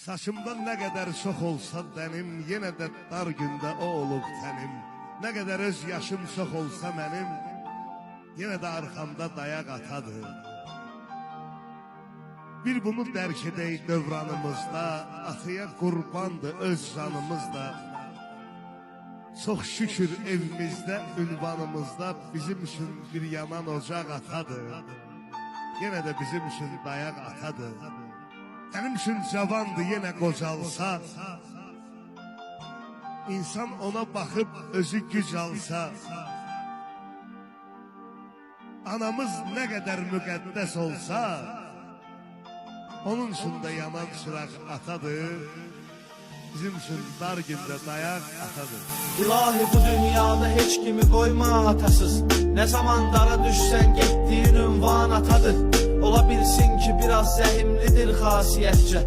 Saçımdan nə qədər çox olsa dənim, yenə də dar gündə o olub tənim. Nə qədər öz yaşım çox olsa mənim, yenə də arxamda dayaq atadır. Bir bunu dərk edək dövranımızda, atıya qurbandır öz canımızda. Çox şükür evimizdə, ünvanımızda bizim üçün bir yanan ocaq atadır. Yenə də bizim üçün dayaq atadır. Mənim üçün cavandır yenə qocalsa, İnsan ona baxıb özü güc alsa, anamız nə qədər müqəddəs olsa, onun üçün də yanan çıraq atadır, bizim üçün dar gündə dayaq atadır. İlahi bu dünyada heç kimi qoyma atasız, nə zaman dara düşsən getdiyin ünvan atadır. Ola bilsin ki biraz zəhimlidir xasiyyətcə,